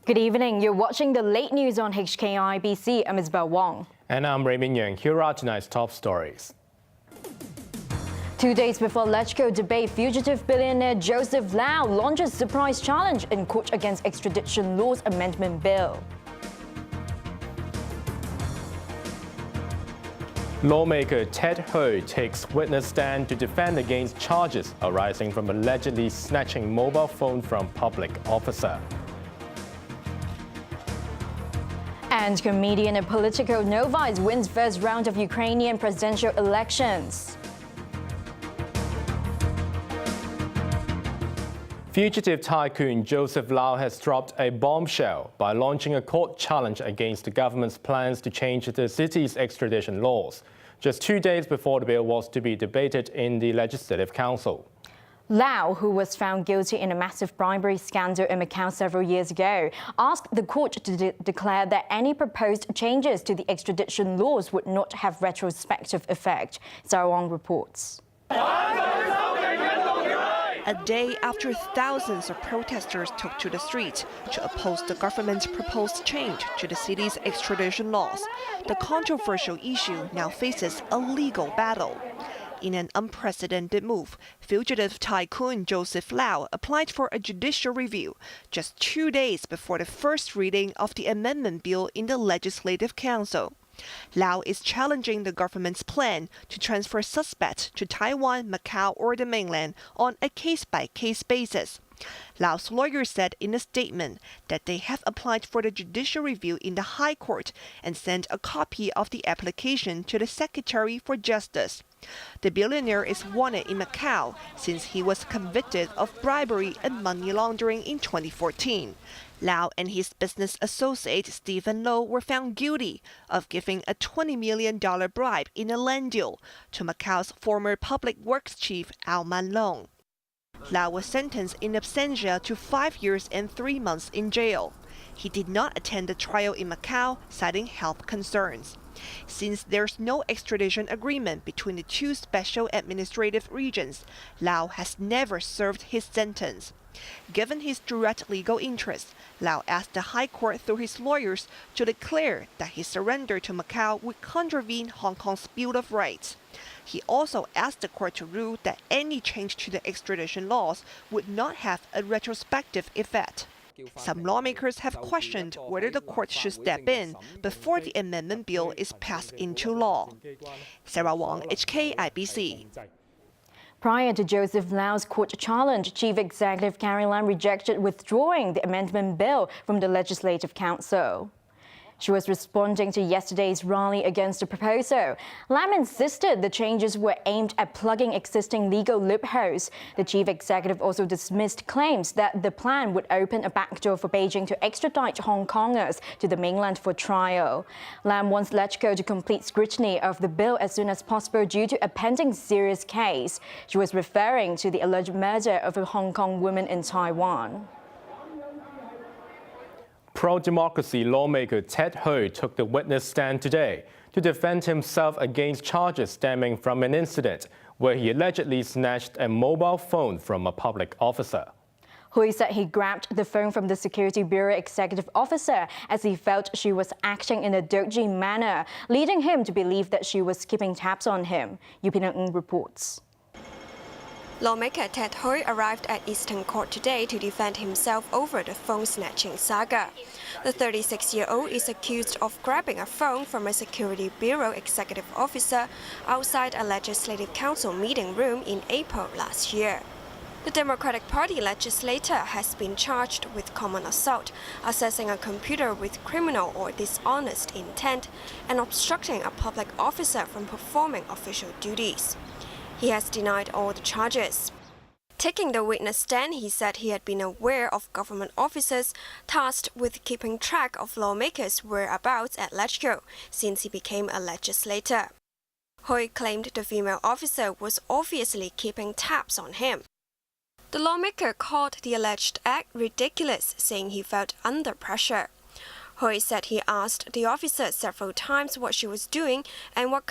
Good evening. You're watching the late news on HKIBC. I'm Isabel Wong. And I'm Raymond Yeung. Here are tonight's top stories. 2 days before LegCo debate, fugitive billionaire Joseph Lau launches surprise challenge in court against extradition laws amendment bill. Lawmaker Ted Hui takes witness stand to defend against charges arising from allegedly snatching mobile phone from public officer. And comedian and political novice wins first round of Ukrainian presidential elections. Fugitive tycoon Joseph Lau has dropped a bombshell by launching a court challenge against the government's plans to change the city's extradition laws, just 2 days before the bill was to be debated in the Legislative Council. Lau, who was found guilty in a massive bribery scandal in Macau several years ago, asked the court to declare that any proposed changes to the extradition laws would not have retrospective effect. Isabel Wong reports. A day after thousands of protesters took to the streets to oppose the government's proposed change to the city's extradition laws, the controversial issue now faces a legal battle. In an unprecedented move, fugitive tycoon Joseph Lau applied for a judicial review just 2 days before the first reading of the amendment bill in the Legislative Council. Lau is challenging the government's plan to transfer suspects to Taiwan, Macau, or the mainland on a case-by-case basis. Lau's lawyer said in a statement that they have applied for the judicial review in the High Court and sent a copy of the application to the Secretary for Justice. The billionaire is wanted in Macau since he was convicted of bribery and money laundering in 2014. Lau and his business associate Stephen Lo were found guilty of giving a $20 million bribe in a land deal to Macau's former public works chief Raymond Yeung. Lau was sentenced in absentia to 5 years and 3 months in jail. He did not attend the trial in Macau, citing health concerns. Since there's no extradition agreement between the two special administrative regions, Lau has never served his sentence. Given his direct legal interest, Lau asked the High Court through his lawyers to declare that his surrender to Macau would contravene Hong Kong's Bill of Rights. He also asked the court to rule that any change to the extradition laws would not have a retrospective effect. Some lawmakers have questioned whether the court should step in before the amendment bill is passed into law. Sarah Wong, HKIBC. Prior to Joseph Lau's court challenge, Chief Executive Carrie Lam rejected withdrawing the amendment bill from the Legislative Council. She was responding to yesterday's rally against the proposal. Lam insisted the changes were aimed at plugging existing legal loopholes. The chief executive also dismissed claims that the plan would open a backdoor for Beijing to extradite Hong Kongers to the mainland for trial. Lam wants LegCo to complete scrutiny of the bill as soon as possible due to a pending serious case. She was referring to the alleged murder of a Hong Kong woman in Taiwan. Pro-democracy lawmaker Ted Hui took the witness stand today to defend himself against charges stemming from an incident where he allegedly snatched a mobile phone from a public officer. Hui said he grabbed the phone from the Security Bureau executive officer as he felt she was acting in a dodgy manner, leading him to believe that she was keeping tabs on him. Yupina reports. Lawmaker Ted Hui arrived at Eastern Court today to defend himself over the phone-snatching saga. The 36-year-old is accused of grabbing a phone from a Security Bureau executive officer outside a Legislative Council meeting room in April last year. The Democratic Party legislator has been charged with common assault, accessing a computer with criminal or dishonest intent, and obstructing a public officer from performing official duties. He has denied all the charges. Taking the witness stand, he said he had been aware of government officers tasked with keeping track of lawmakers' whereabouts at LegCo since he became a legislator. Hui claimed the female officer was obviously keeping tabs on him. The lawmaker called the alleged act ridiculous, saying he felt under pressure. Hui said he asked the officer several times what she was doing and what